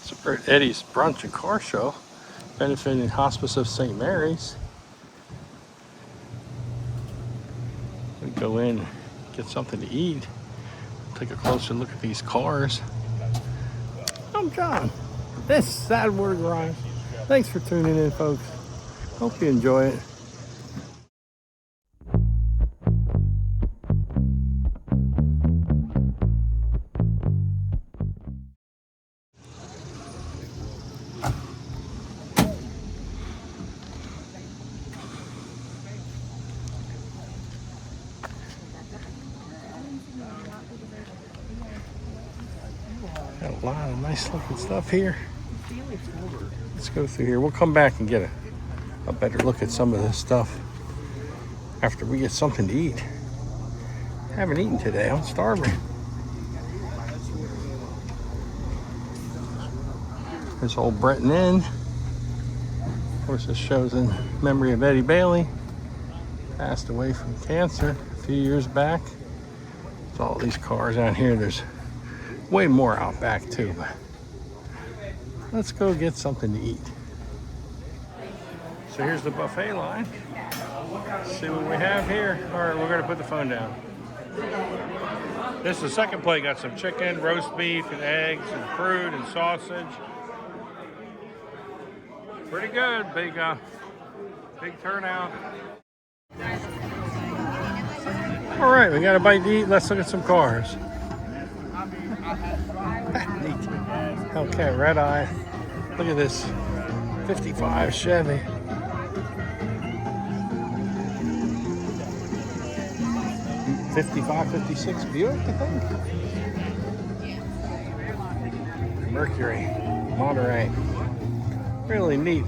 Support Eddie's Brunch and Car Show, benefiting Hospice of St. Mary's. We go in, get something to eat, take a closer look at these cars. I'm John. This is Saddlewater Garage. Thanks for tuning in, folks. Hope you enjoy it. Got a lot of nice looking stuff here. Let's go through here. We'll come back and get a better look at some of this stuff after we get something to eat. I haven't eaten today. I'm starving. There's old Breton Inn. Of course, this shows in memory of Eddie Bailey. Passed away from cancer a few years back. There's all these cars out here. There's way more out back too. But let's go get something to eat. So here's the buffet line. Let's see what we have here. All right, we're gonna put the phone down. This is the second plate. Got some chicken, roast beef, and eggs, and fruit, and sausage. Pretty good. Big turnout. All right, we got a bite to eat. Let's look at some cars. Neat. Hellcat Red Eye. Look at this 55 Chevy. '55, '56 Buick, I think. Mercury, Monterey. Really neat.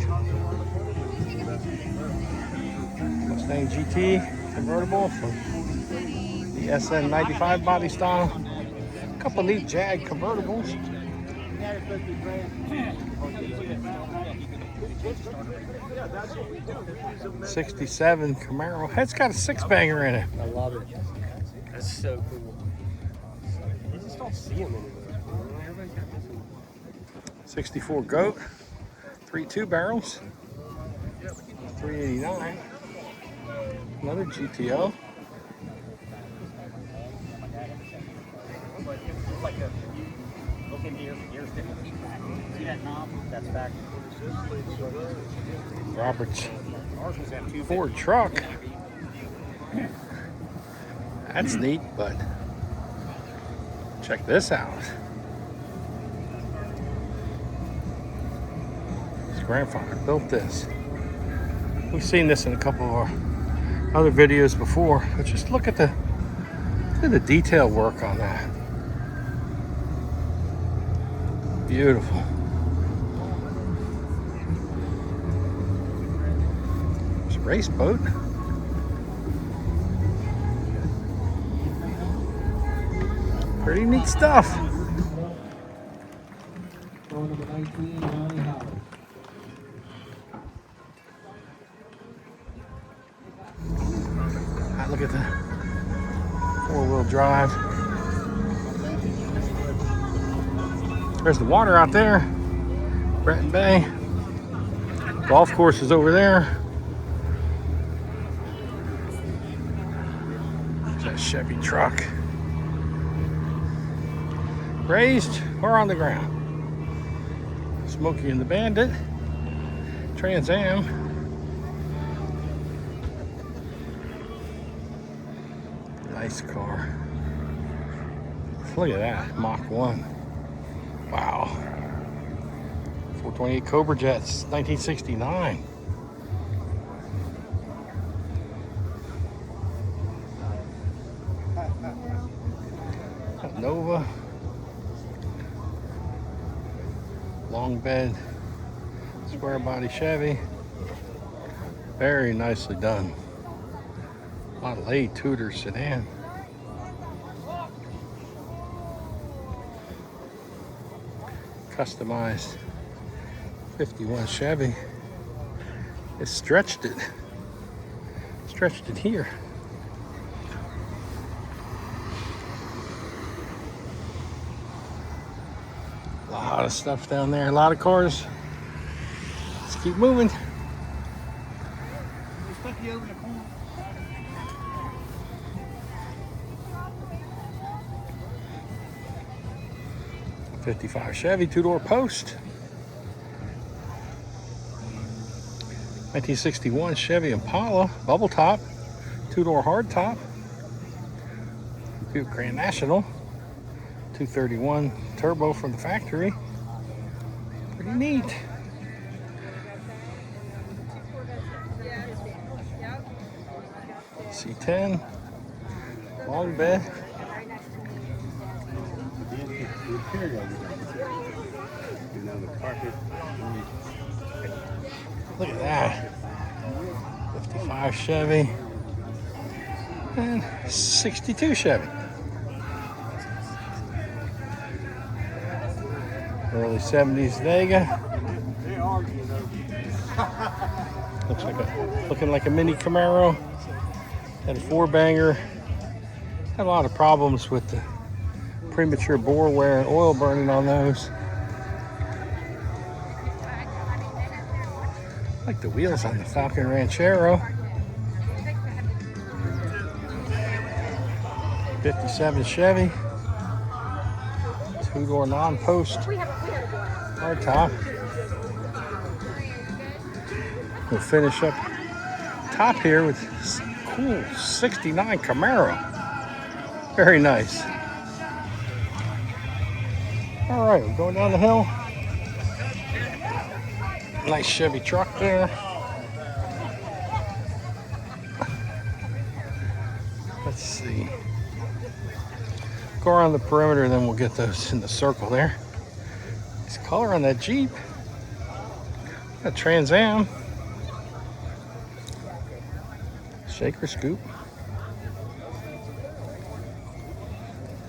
Mustang GT convertible from the SN95 body style. A couple neat Jag convertibles. '67 Camaro. It's got a six-banger in it. I love it. That's so cool. You just don't see them anymore. '64 Goat. 3.2 barrels. 389. Another GTO. Look in here. Here's the feedback. See that knob? That's back. Roberts Ford truck. That's neat, but check this out. His grandfather built this. We've seen this in a couple of our other videos before, but just look at the detail work on that. Beautiful. It's a race boat. Pretty neat stuff. Look at the four-wheel drive. There's the water out there. Breton Bay. Golf course is over there. There's that Chevy truck. Raised or on the ground. Smokey and the Bandit. Trans Am. Nice car. Look at that, Mach 1. Wow. 428 Cobra Jets, 1969. Nova. Long bed, square body Chevy. Very nicely done. Model A Tudor sedan. Customized 51 Chevy. It stretched it here. A lot of stuff down there, a lot of cars. Let's keep moving. '55 Chevy, two-door post. 1961 Chevy Impala, bubble top, two-door hard top. Buick Grand National, 231 turbo from the factory. Pretty neat. C10, long bed. Look at that. 55 Chevy and 62 Chevy. Early 70s Vega. Looking like a mini Camaro. Had a four-banger. Had a lot of problems with the premature bore wear and oil burning on those. I like the wheels on the Falcon Ranchero. 57 Chevy. Two-door non-post hard top. We'll finish up top here with cool 69 Camaro. Very nice. All right, we're going down the hill. Nice Chevy truck there. Let's see. Go around the perimeter, then we'll get those in the circle there. Nice color on that Jeep. A Trans Am. Shaker scoop.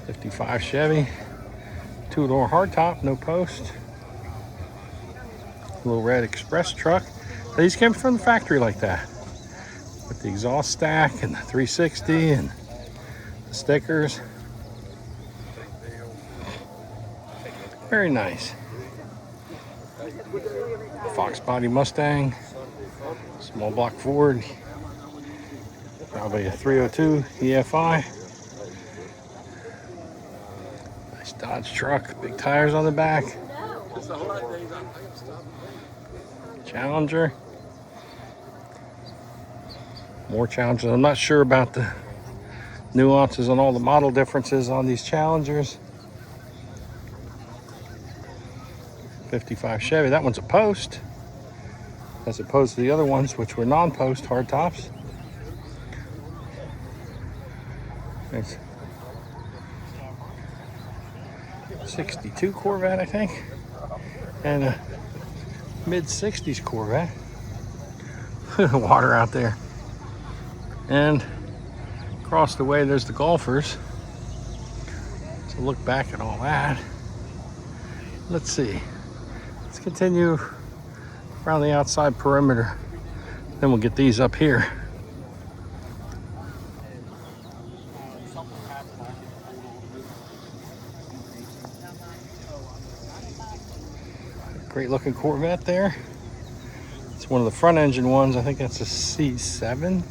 55 Chevy. Two-door hardtop, no post. Little red express truck. These came from the factory like that. With the exhaust stack and the 360 and the stickers. Very nice. Fox body Mustang. Small block Ford. Probably a 302 EFI. Nice Dodge truck. Big tires on the back. Challenger. More Challengers. I'm not sure about the nuances on all the model differences on these Challengers. 55 Chevy. That one's a post, as opposed to the other ones, which were non-post hard tops. There's 62 Corvette, I think, and a mid-60s Corvette. Water out there. And across the way, there's the Golfers. So look back at all that. Let's see. Let's continue around the outside perimeter. Then we'll get these up here. Great looking Corvette there. It's one of the front engine ones. I think that's a C7.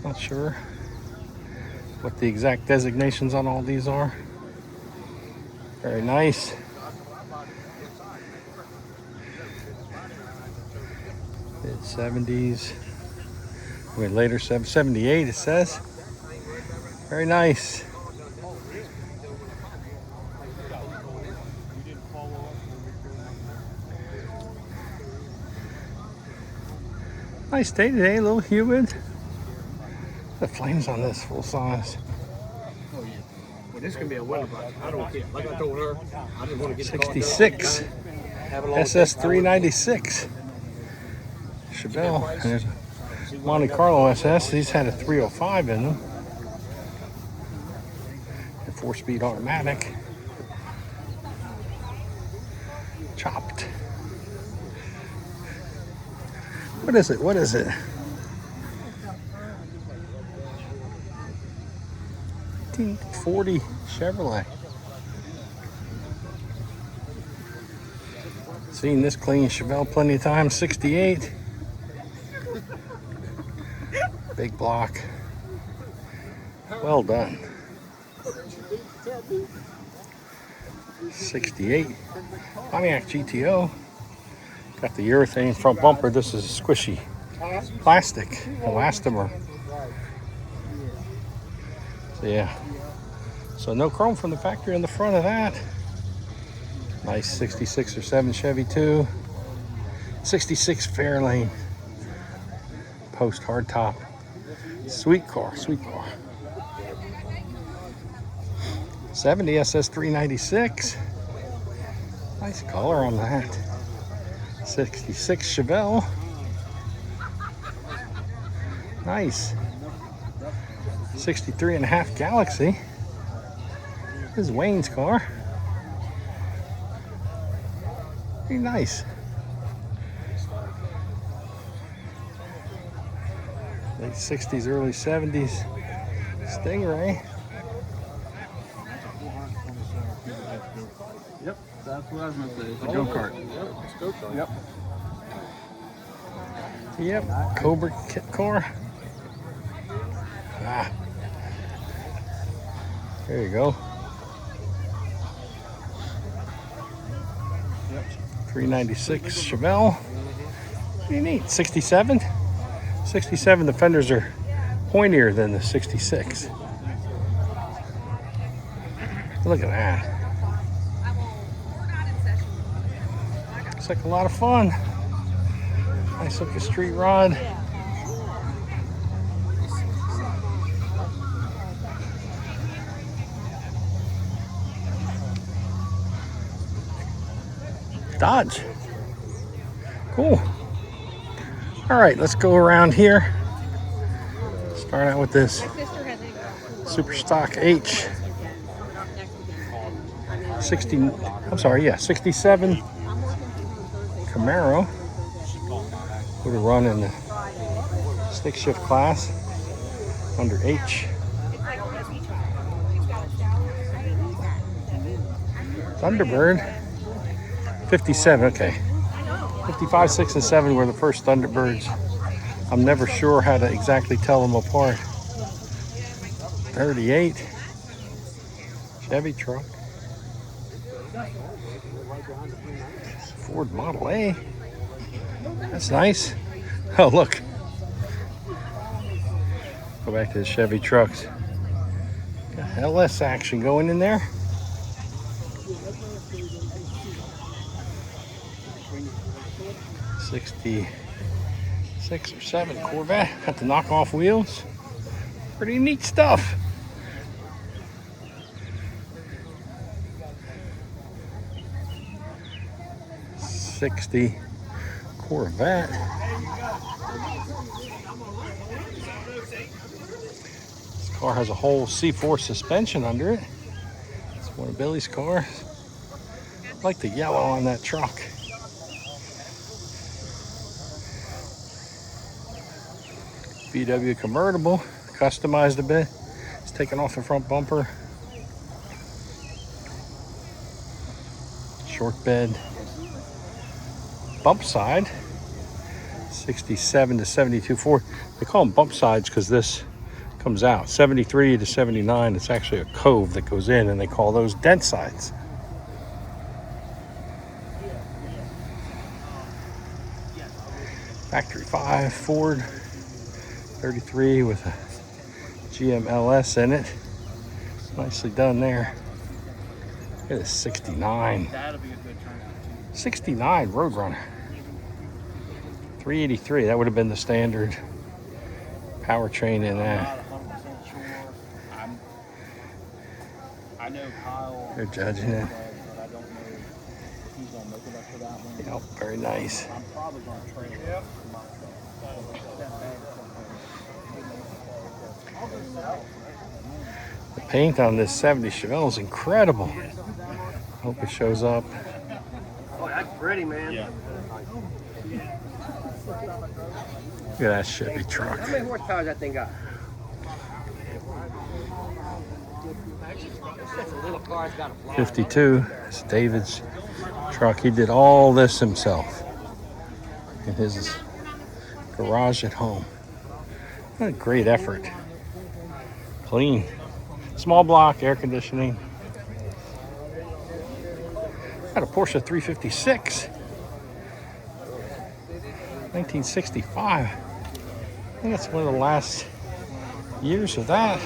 Not sure what the exact designations on all these are. Very nice. Mid-70s. I mean, later 78 it says. Very nice. Nice day today, a little humid. The flames on this full size. Oh, yeah. Well, this can be a weather bike. I don't care. Like I told her, I didn't want to get 66 SS 396 Chevelle. And there's a Monte Carlo SS. These had a 305 in them. A 4-speed automatic. Chopped. What is it? What is it? 1940 Chevrolet. Seen this clean Chevelle plenty of times. 68. Big block. Well done. 68. Pontiac GTO. Got the urethane front bumper. This is squishy plastic, elastomer. So yeah. So no chrome from the factory on the front of that. Nice 66 or 7 Chevy 2. 66 Fairlane. Post hardtop. Sweet car, sweet car. 70 SS 396. Nice color on that. 66 Chevelle. Nice. 63.5 Galaxy. This is Wayne's car. Pretty nice. Late 60s, early 70s. Stingray. Yep, that's what I was going to say. It's a go-kart. Yep. Yep, Cobra kit car. Ah. There you go. Yep. 396 Chevelle. Pretty neat. 67. 67, the fenders are pointier than the 66. Look at that. Looks like a lot of fun. Nice looking street rod. Dodge. Cool. All right, let's go around here. Start out with this Super Stock H 67 Camaro. Would have run in the stick shift class under H. Thunderbird 57, okay. 55, 6, and 7 were the first Thunderbirds. I'm never sure how to exactly tell them apart. 38. Chevy truck. Ford Model A. That's nice. Oh, look. Go back to the Chevy trucks. Got LS action going in there. '66 or 7 Corvette. Got the knockoff wheels. Pretty neat stuff. '60 Corvette. This car has a whole C4 suspension under it. It's one of Billy's cars. I like the yellow on that truck. VW convertible, customized a bit. It's taken off the front bumper. Short bed. Bump side. 67 to 72 Ford. They call them bump sides because this comes out. 73 to 79, it's actually a cove that goes in, and they call those dent sides. Factory 5 Ford 33 with a GMLS in it. Nicely done there. Look at this 69. That'll be a good turnout. 69 Roadrunner. 383, that would have been the standard powertrain in that. I'm not 100% sure. I know Kyle. They're judging it. But I don't know if he's going to make it up for that one. Yep, very nice. I'm probably going to trade it for myself. The paint on this 70 Chevelle is incredible. Hope it shows up. Oh, that's pretty, man. Yeah. Look at that Chevy truck. How many horsepower that thing got? It's a little car, it's got a fly. 52. It's David's truck. He did all this himself in his garage at home. What a great effort. Clean. Small block, air conditioning. Got a Porsche 356. 1965. I think that's one of the last years of that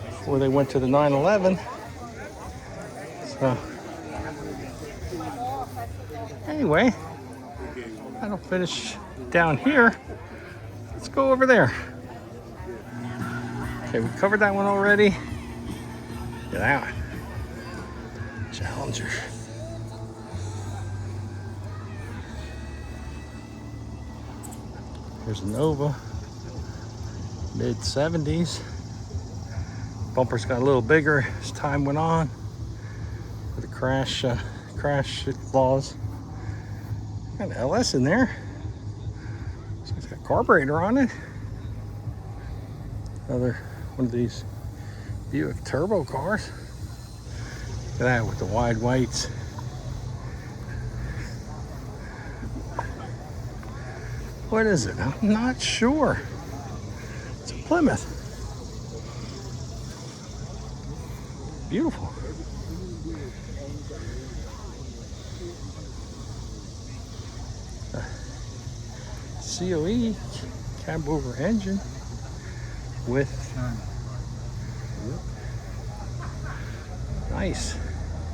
before they went to the 911. So, anyway, that'll finish down here. Let's go over there. Okay, we covered that one already. Get out. Challenger. Here's a Nova. Mid-70s. Bumper's got a little bigger as time went on. With the crash laws. Got an LS in there. It's got a carburetor on it. Another one of these Buick turbo cars. Look at that with the wide whites. What is it? I'm not sure. It's a Plymouth. Beautiful. COE cab over engine with nice.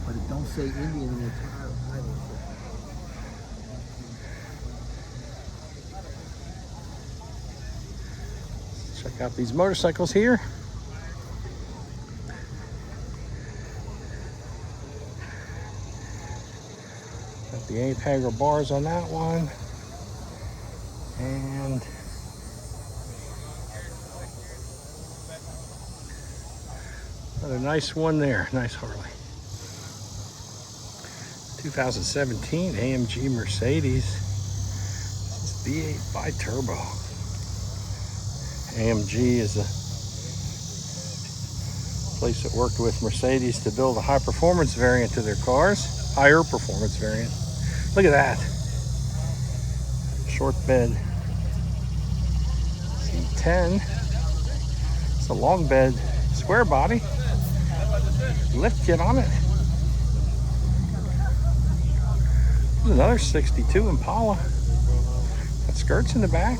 But it don't say Indian in the title. Check out these motorcycles here. Got the A-Pagger bars on that one. And another nice one there. Nice Harley. 2017 AMG Mercedes. This is V8 bi-turbo. AMG is a place that worked with Mercedes to build a high performance variant to their cars. Higher performance variant. Look at that. Short bed. C10. It's a long bed, square body. Lift kit on it. There's another 62 Impala. Got skirts in the back.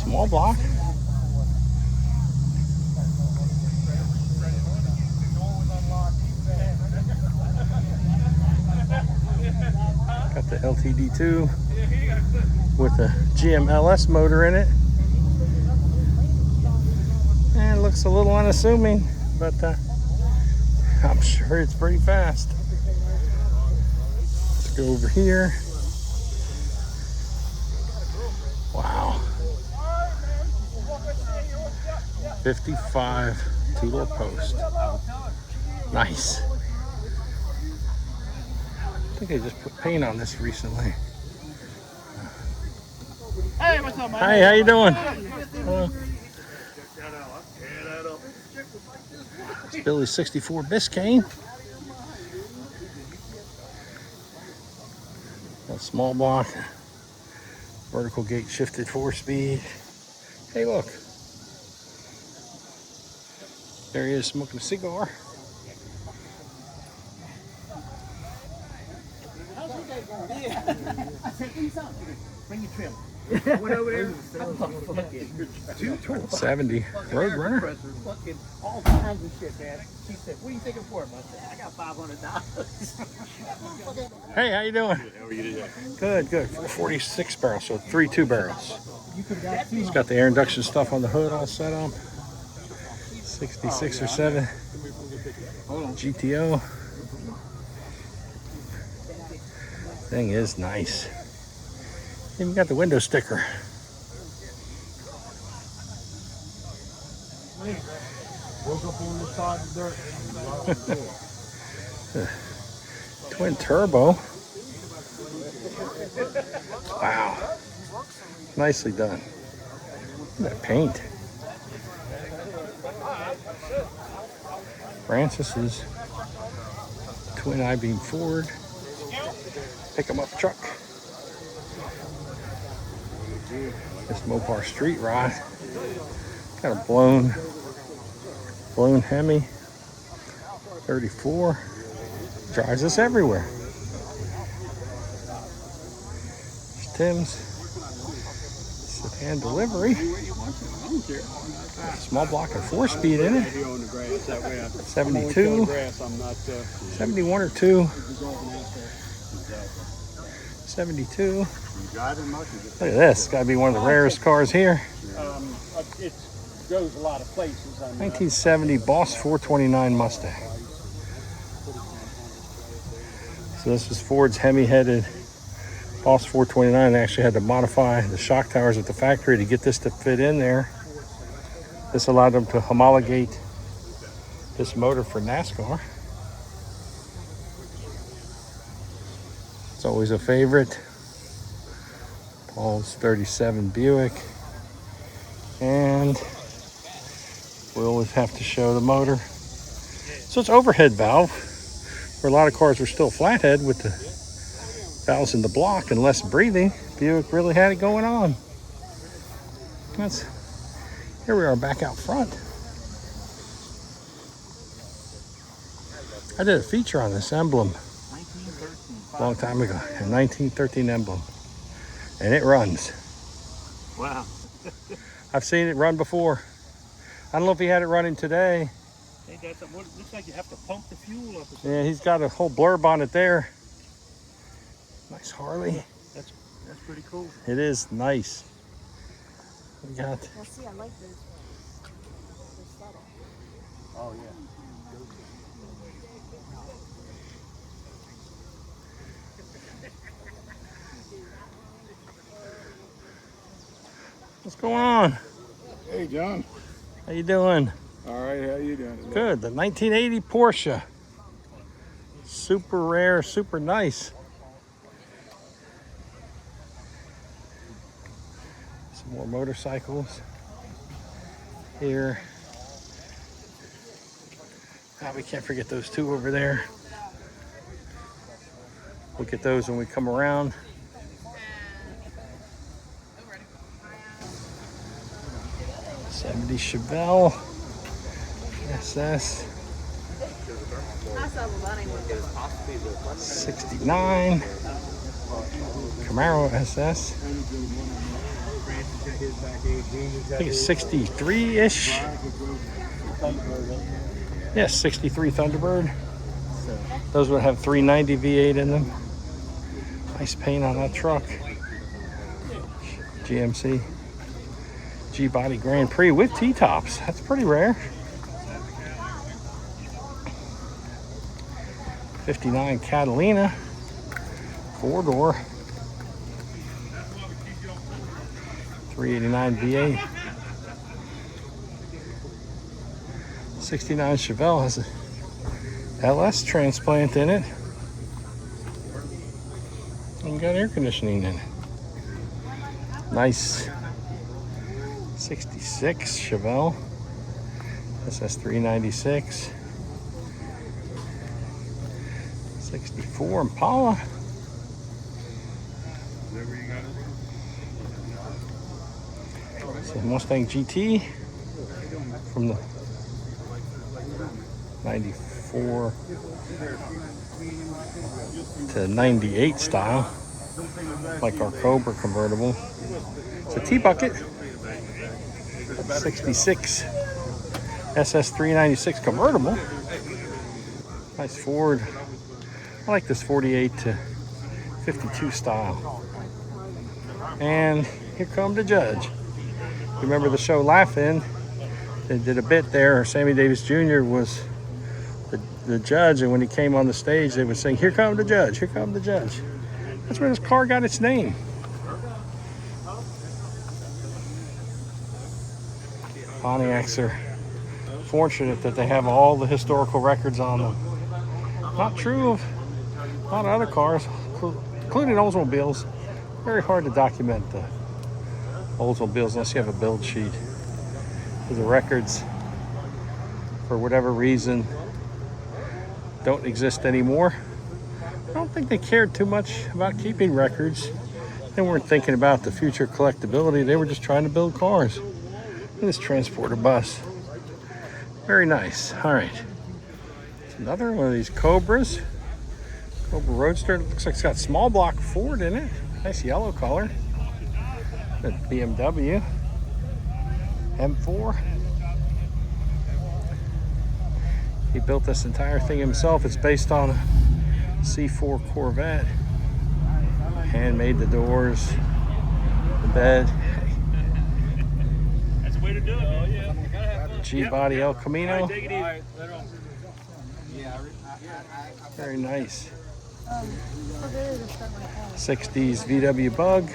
Small block. Got the LTD2 with a GMLS motor in it. And it looks a little unassuming, but I'm sure it's pretty fast. Let's go over here. Wow. 55 two-door post. Nice. I think I just put paint on this recently. Hey, what's up, man? Hi, how you doing? Hello. It's Billy's 64 Biscayne. A small block. Vertical gate shifted 4-speed. Hey, look. There he is smoking a cigar. I said, ease up. Bring your trim. Went over there. 70 Roadrunner. Fucking all kinds of shit, man. She said, what are you thinking for him? I said, I got $500. Hey, how you doing? How are you today? Good, good. 446 barrels, so 3 2-barrels. You could have got two. It's got the air induction stuff on the hood all set up. 66 or 7 GTO. Thing is nice. Even got the window sticker. Woke up on the side of the dirt. Twin turbo. Wow. Nicely done. Look at that paint. Francis's twin I-beam Ford pick 'em up truck. This Mopar Street Rod. Got a blown Hemi 34. Drives us everywhere. There's Tim's sedan delivery. Small block and 4-speed in it. 72. 71 or 2. 72. Look at this. It's got to be one of the rarest cars here. It goes a lot of places. 1970 Boss 429 Mustang. So this was Ford's Hemi-headed Boss 429. They actually had to modify the shock towers at the factory to get this to fit in there. This allowed them to homologate this motor for NASCAR. It's always a favorite. Paul's 37 Buick. And we always have to show the motor. So it's overhead valve, where a lot of cars were still flathead with the valves in the block and less breathing. Buick really had it going on. Here we are back out front. I did a feature on this emblem a long time ago, a 1913 emblem, and it runs. Wow. I've seen it run before. I don't know if he had it running today. Hey, that's what it looks like. You have to pump the fuel up. Or something. Yeah, he's got a whole blurb on it there. Nice Harley. That's pretty cool. It is nice. We got. Well, see, I like this. Oh yeah. What's going on? Hey, John. How you doing? All right, how you doing? Good. The 1980 Porsche. Super rare, super nice. Some more motorcycles here. We can't forget those two over there. We'll get those when we come around. '70 Chevelle SS. 69 Camaro SS. I think it's 63-ish. Yes, 63 Thunderbird. Those would have 390 V8 in them. Nice paint on that truck. GMC G-Body Grand Prix with T-tops. That's pretty rare. 59 Catalina 4-door. 389 V8. 69 Chevelle has a LS transplant in it. And got air conditioning in it. Nice 66 Chevelle. SS 396. 64 Impala. So Mustang GT from the 94 to 98 style, like our Cobra convertible. It's a T-bucket. 66 SS 396 convertible. Nice Ford. I like this 48 to 52 style. And here come the judge. Remember the show Laugh-In? They did a bit there. Sammy Davis Jr. was the judge, and when he came on the stage, they would sing, "Here come the judge, here come the judge." That's where this car got its name. Pontiacs are fortunate that they have all the historical records on them. Not true of a lot of other cars, including Oldsmobiles. Very hard to document the Oldsmobiles unless you have a build sheet. Because the records, for whatever reason, don't exist anymore. I don't think they cared too much about keeping records. They weren't thinking about the future collectability. They were just trying to build cars. This transporter bus. Very nice. All right. It's another one of these Cobras. Cobra Roadster. It looks like it's got small block Ford in it. Nice yellow color. The BMW M4. He built this entire thing himself. It's based on a C4 Corvette. Handmade the doors, the bed. That's the way to do it. Oh, yeah. Gotta have fun. G-body El Camino. Take it easy. Very nice. 60s VW Bug.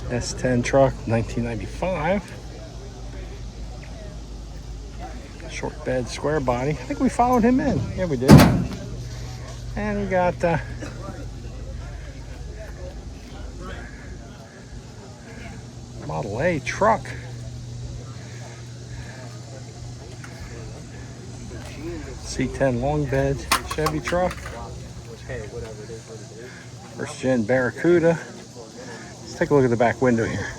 S10 truck, 1995. Short bed, square body. I think we followed him in. Yeah, we did. And we got Model A truck. C10 long bed Chevy truck. First gen Barracuda. Let's take a look at the back window here.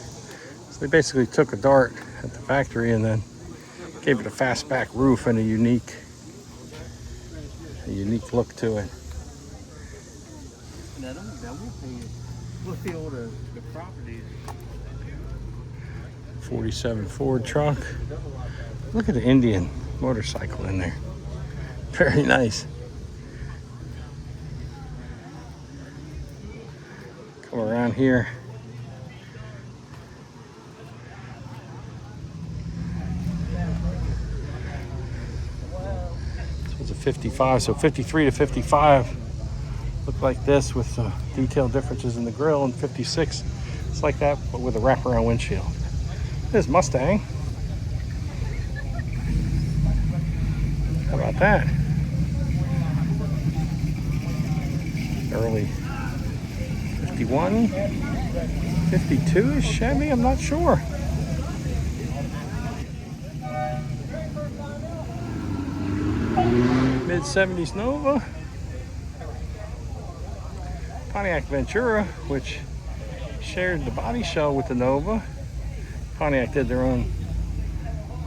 So they basically took a Dart at the factory and then gave it a fastback roof and a unique look to it. We'll see all the properties. 47 Ford truck. Look at the Indian motorcycle in there. Very nice. Come around here. This was a 55, so 53 to 55 look like this with detailed differences in the grille, and 56 it's like that but with a wraparound windshield. This Mustang. How about that? Early 51, 52 is Chevy, I'm not sure. Mid 70s Nova. Pontiac Ventura, which shared the body shell with the Nova. Pontiac did their own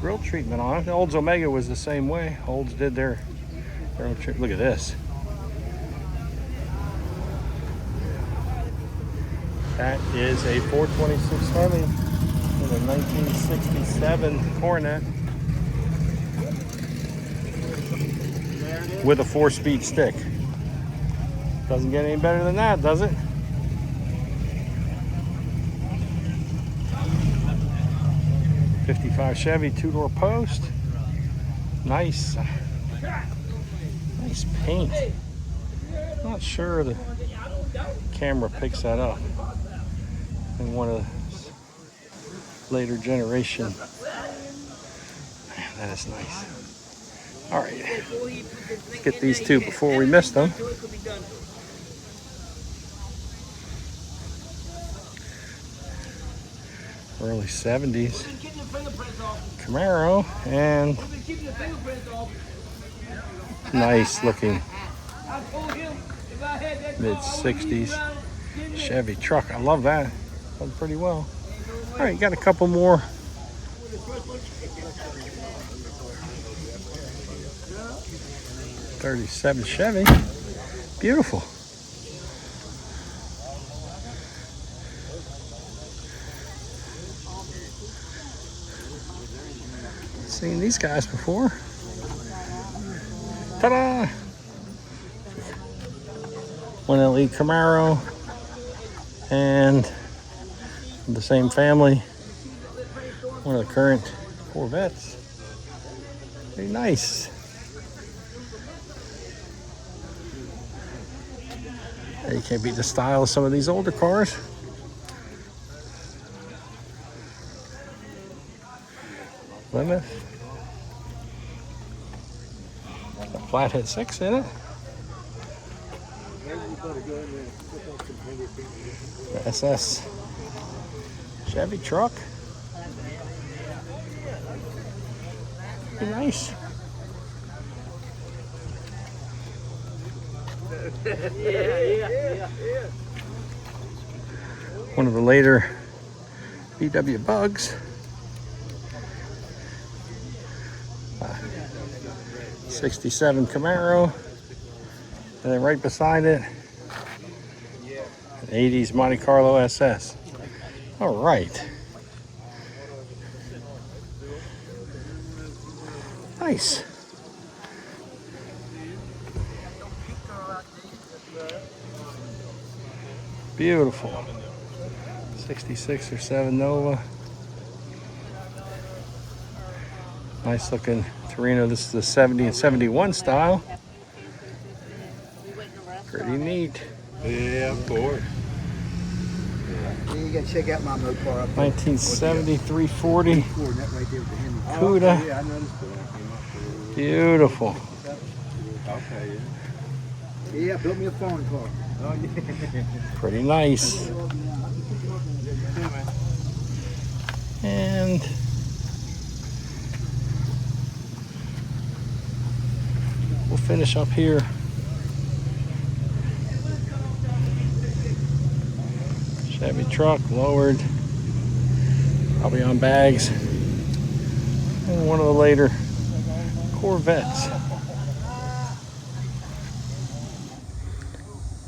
grill treatment on it. The Olds Omega was the same way. Olds did their own treatment. Look at this. That is a 426 Hemi with a 1967 Coronet with a 4-speed stick. Doesn't get any better than that, does it? '55 Chevy 2-door post. Nice paint. Not sure the camera picks that up in one of the later generation. Man, that is nice. All right, let's get these two before we miss them. Early 70s Camaro and nice looking mid 60s Chevy truck. I love that. Done pretty well. All right, you got a couple more. '37 Chevy. Beautiful. Seen these guys before. Ta-da! 1LE Camaro and the same family. One of the current Corvettes. Very nice. You can't beat the style of some of these older cars. Plymouth. A flathead 6 in it. The SS Chevy truck. Pretty nice. One of the later VW Bugs. 67 Camaro. And then right beside it, an 80s Monte Carlo SS. All right. Nice. Beautiful. 66 or 7 Nova. Nice looking Torino. This is the 70 and 71 style. Pretty neat. Yeah, of course. You gotta check out my motor car up there. 1970 340 That right there with the Henry. Cuda. Yeah, I noticed that. Beautiful. Okay, Yeah, built me a foreign car. Oh, yeah. Pretty nice. And we'll finish up here. Chevy truck lowered, probably on bags. And one of the later Corvettes.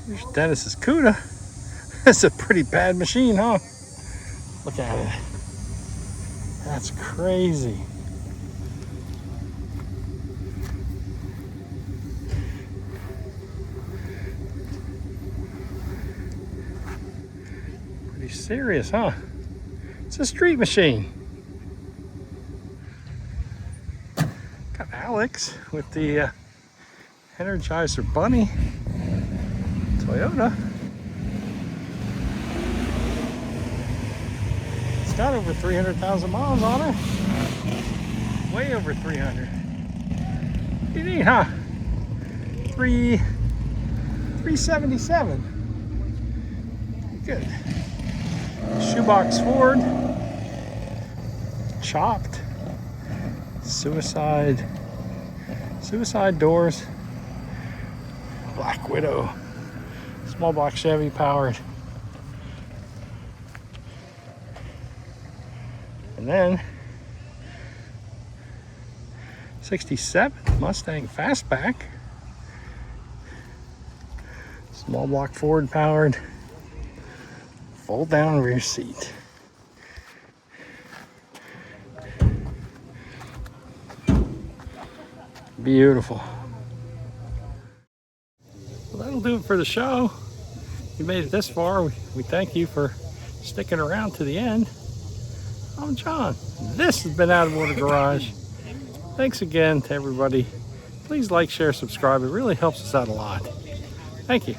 Here's Dennis's Cuda. That's a pretty bad machine, huh? Look at it. That's crazy. Pretty serious, huh? It's a street machine. Got Alex with the Energizer Bunny Toyota. It's got over 300,000 miles on it. Way over 300. Pretty neat, huh? 377. Good. Shoebox Ford. Chopped. Suicide doors. Black Widow. Small block Chevy powered. And then 67 Mustang Fastback. Small block Ford powered. Fold down rear seat. Beautiful. Well, that'll do it for the show. If you made it this far, we thank you for sticking around to the end. I'm John. This has been Out of Order Garage. Thanks again to everybody. Please like, share, subscribe. It really helps us out a lot. Thank you.